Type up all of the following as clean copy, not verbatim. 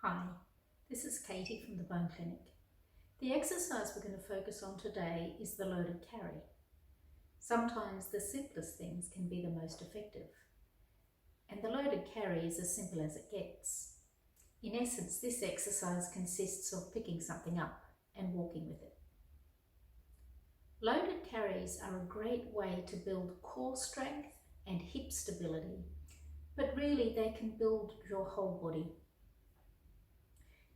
Hi, this is Katie from the Bone Clinic. The exercise we're going to focus on today is the loaded carry. Sometimes the simplest things can be the most effective. And the loaded carry is as simple as it gets. In essence, this exercise consists of picking something up and walking with it. Loaded carries are a great way to build core strength and hip stability, but really they can build your whole body.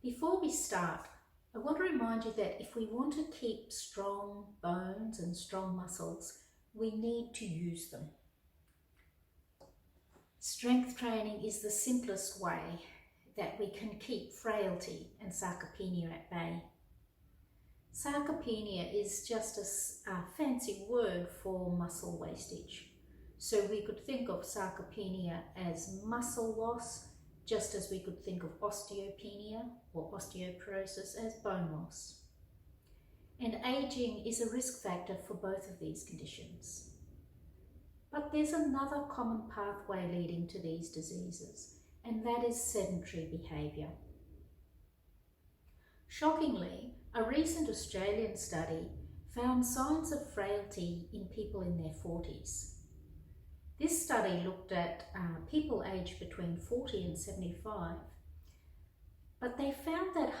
Before we start, I want to remind you that if we want to keep strong bones and strong muscles, we need to use them. Strength training is the simplest way that we can keep frailty and sarcopenia at bay. Sarcopenia is just a fancy word for muscle wastage. So we could think of sarcopenia as muscle loss, just as we could think of osteopenia or osteoporosis as bone loss. And aging is a risk factor for both of these conditions. But there's another common pathway leading to these diseases, and that is sedentary behaviour. Shockingly, a recent Australian study found signs of frailty in people in their 40s. This study looked at people aged between 40 and 75, but they found that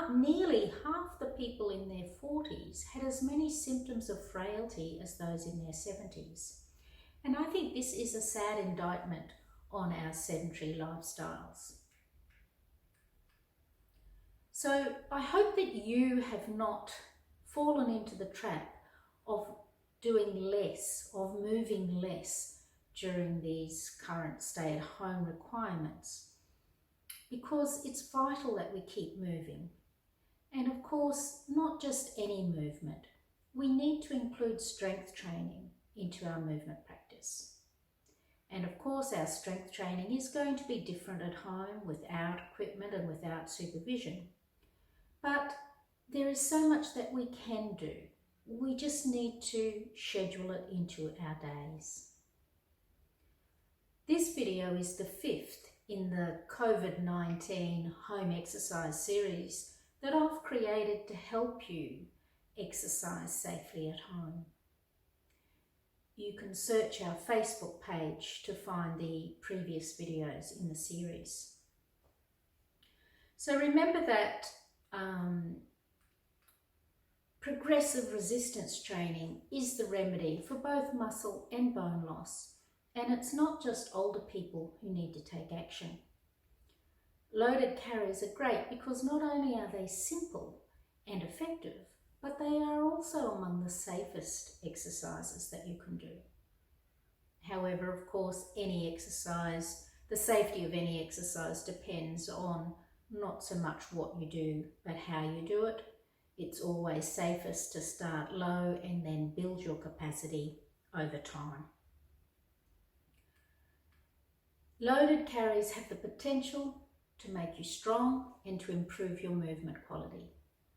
nearly half the people in their 40s had as many symptoms of frailty as those in their 70s. And I think this is a sad indictment on our sedentary lifestyles. So I hope that you have not fallen into the trap of doing less, of moving less during these current stay-at-home requirements, because it's vital that we keep moving. And of course, not just any movement. We need to include strength training into our movement practice. And of course, our strength training is going to be different at home without equipment and without supervision. But there is so much that we can do. We just need to schedule it into our days. This video is the 5th in the COVID-19 home exercise series that I've created to help you exercise safely at home. You can search our Facebook page to find the previous videos in the series. So remember that progressive resistance training is the remedy for both muscle and bone loss. And it's not just older people who need to take action. Loaded carries are great because not only are they simple and effective, but they are also among the safest exercises that you can do. However, of course, the safety of any exercise depends on not so much what you do, but how you do it. It's always safest to start low and then build your capacity over time. Loaded carries have the potential to make you strong and to improve your movement quality,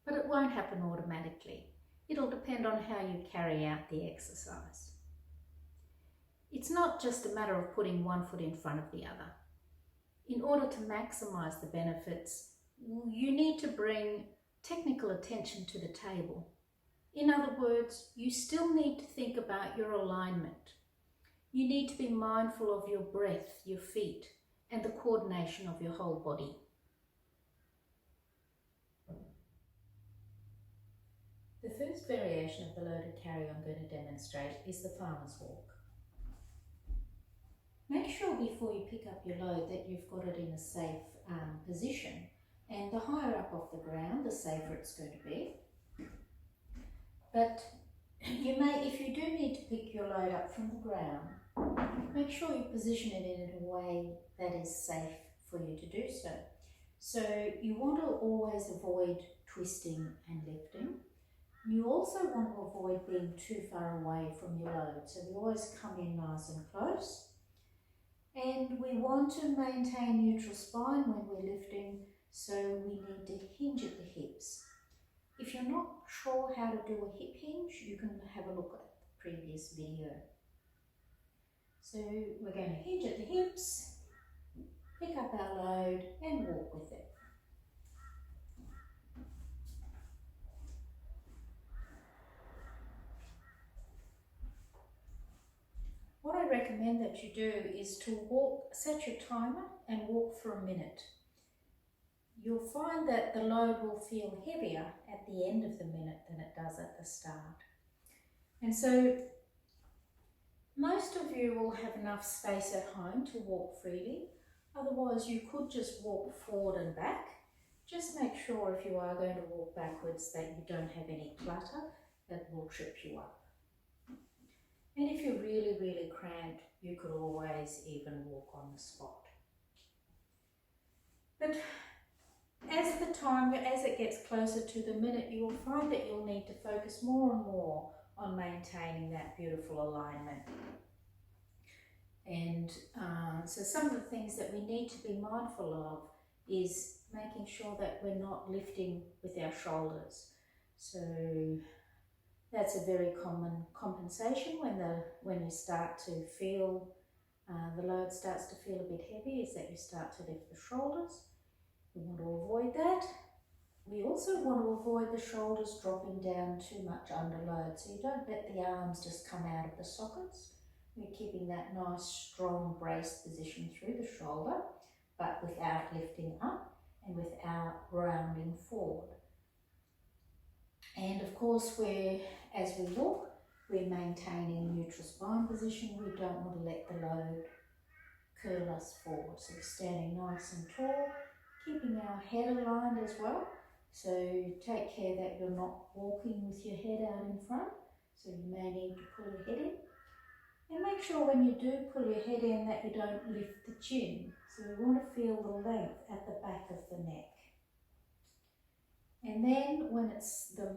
but it won't happen automatically. It'll depend on how you carry out the exercise. It's not just a matter of putting one foot in front of the other. In order to maximize the benefits, you need to bring technical attention to the table. In other words, you still need to think about your alignment. You need to be mindful of your breath, your feet, and the coordination of your whole body. The first variation of the loaded carry I'm going to demonstrate is the farmer's walk. Make sure before you pick up your load that you've got it in a safe position, and the higher up off the ground, the safer it's going to be. But if you do need to pick your load up from the ground, make sure you position it in a way that is safe for you to do so. So you want to always avoid twisting and lifting. You also want to avoid being too far away from your load. So we always come in nice and close. And we want to maintain neutral spine when we're lifting, so we need to hinge at the hips. If you're not sure how to do a hip hinge, you can have a look at the previous video. So we're going to hinge at the hips, pick up our load and walk with it. recommend that you do is to walk, set your timer and walk for a minute. You'll find that the load will feel heavier at the end of the minute than it does at the start. And so most of you will have enough space at home to walk freely. Otherwise, you could just walk forward and back. Just make sure if you are going to walk backwards that you don't have any clutter that will trip you up. And if you're really, really cramped, you could always even walk on the spot. But as it gets closer to the minute, you will find that you'll need to focus more and more on maintaining that beautiful alignment. And so some of the things that we need to be mindful of is making sure that we're not lifting with our shoulders. So that's a very common compensation when you start to feel the load starts to feel a bit heavy, is that you start to lift the shoulders. We want to avoid that. We also want to avoid the shoulders dropping down too much under load, so you don't let the arms just come out of the sockets. We're keeping that nice strong braced position through the shoulder, but without lifting up and without rounding forward. And of course, as we walk, we're maintaining neutral spine position. We don't want to let the load curl us forward. So we're standing nice and tall, keeping our head aligned as well. So take care that you're not walking with your head out in front. So you may need to pull your head in. And make sure when you do pull your head in that you don't lift the chin. So we want to feel the length at the back of the neck. And then when it's the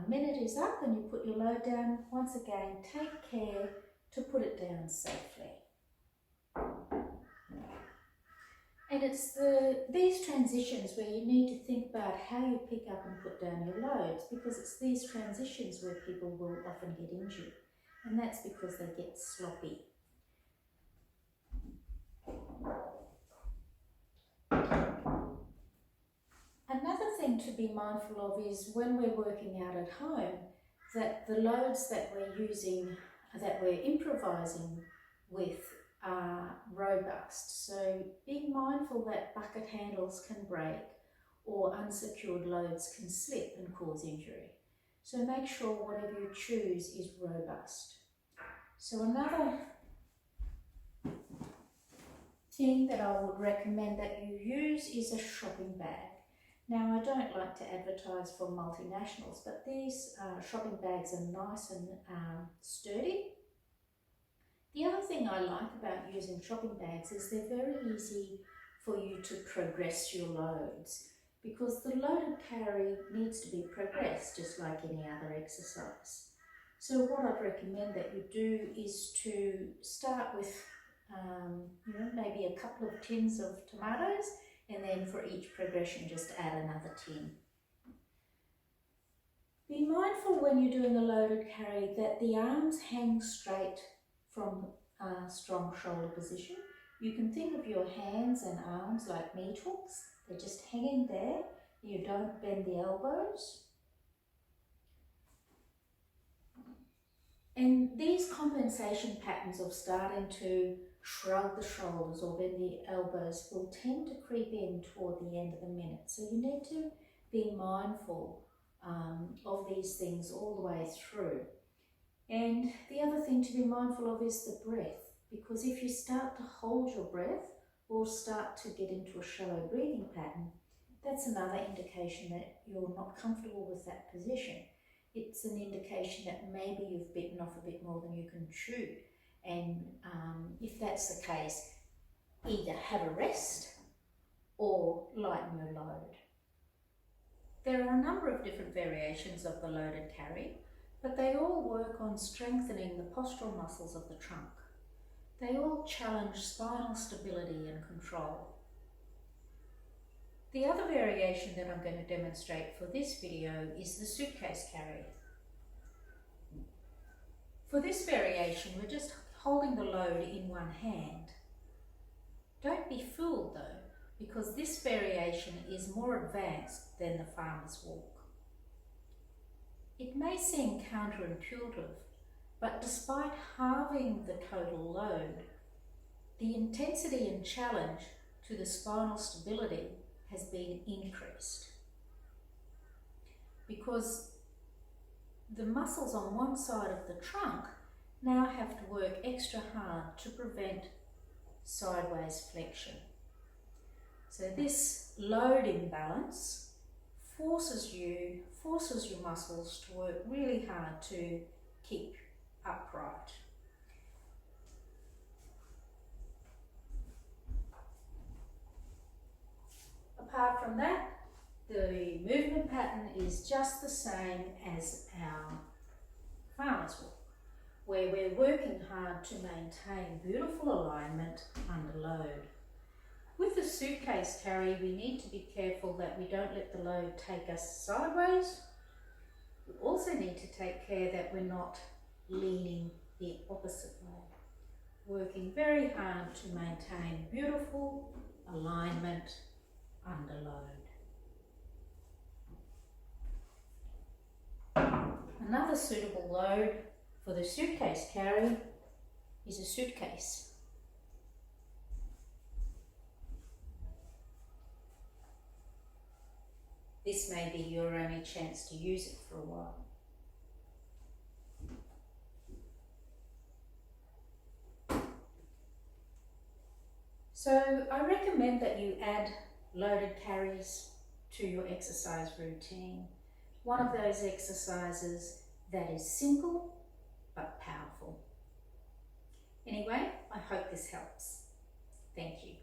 minute is up and you put your load down, once again, take care to put it down safely. And it's these transitions where you need to think about how you pick up and put down your loads, because it's these transitions where people will often get injured. And that's because they get sloppy. Another thing to be mindful of is when we're working out at home, that the loads that we're using, that we're improvising with, are robust. So being mindful that bucket handles can break or unsecured loads can slip and cause injury. So make sure whatever you choose is robust. So another thing that I would recommend that you use is a shopping bag. Now, I don't like to advertise for multinationals, but these shopping bags are nice and sturdy. The other thing I like about using shopping bags is they're very easy for you to progress your loads, because the loaded carry needs to be progressed just like any other exercise. So what I'd recommend that you do is to start with maybe a couple of tins of tomatoes, and then for each progression just add another tin. Be mindful when you're doing a loaded carry that the arms hang straight from a strong shoulder position. You can think of your hands and arms like meat hooks. They're just hanging there. You don't bend the elbows. And these compensation patterns of starting to shrug the shoulders or bend the elbows will tend to creep in toward the end of the minute. So you need to be mindful of these things all the way through. And the other thing to be mindful of is the breath, because if you start to hold your breath or start to get into a shallow breathing pattern, that's another indication that you're not comfortable with that position. It's an indication that maybe you've bitten off a bit more than you can chew. And if that's the case, either have a rest or lighten your load. There are a number of different variations of the loaded carry, but they all work on strengthening the postural muscles of the trunk. They all challenge spinal stability and control. The other variation that I'm going to demonstrate for this video is the suitcase carry. For this variation, we're just holding the load in one hand. Don't be fooled though, because this variation is more advanced than the farmer's walk. It may seem counterintuitive, But despite halving the total load, the intensity and challenge to the spinal stability has been increased, because the muscles on one side of the trunk now have to work extra hard to prevent sideways flexion. So this load imbalance forces your muscles to work really hard to keep upright. Apart from that, the movement pattern is just the same as our farmer's walk, where we're working hard to maintain beautiful alignment under load. With the suitcase carry, we need to be careful that we don't let the load take us sideways. We also need to take care that we're not leaning the opposite way, working very hard to maintain beautiful alignment under load. Another suitable load for the suitcase carry is a suitcase. This may be your only chance to use it for a while. So I recommend that you add loaded carries to your exercise routine. One of those exercises that is simple but powerful. Anyway, I hope this helps. Thank you.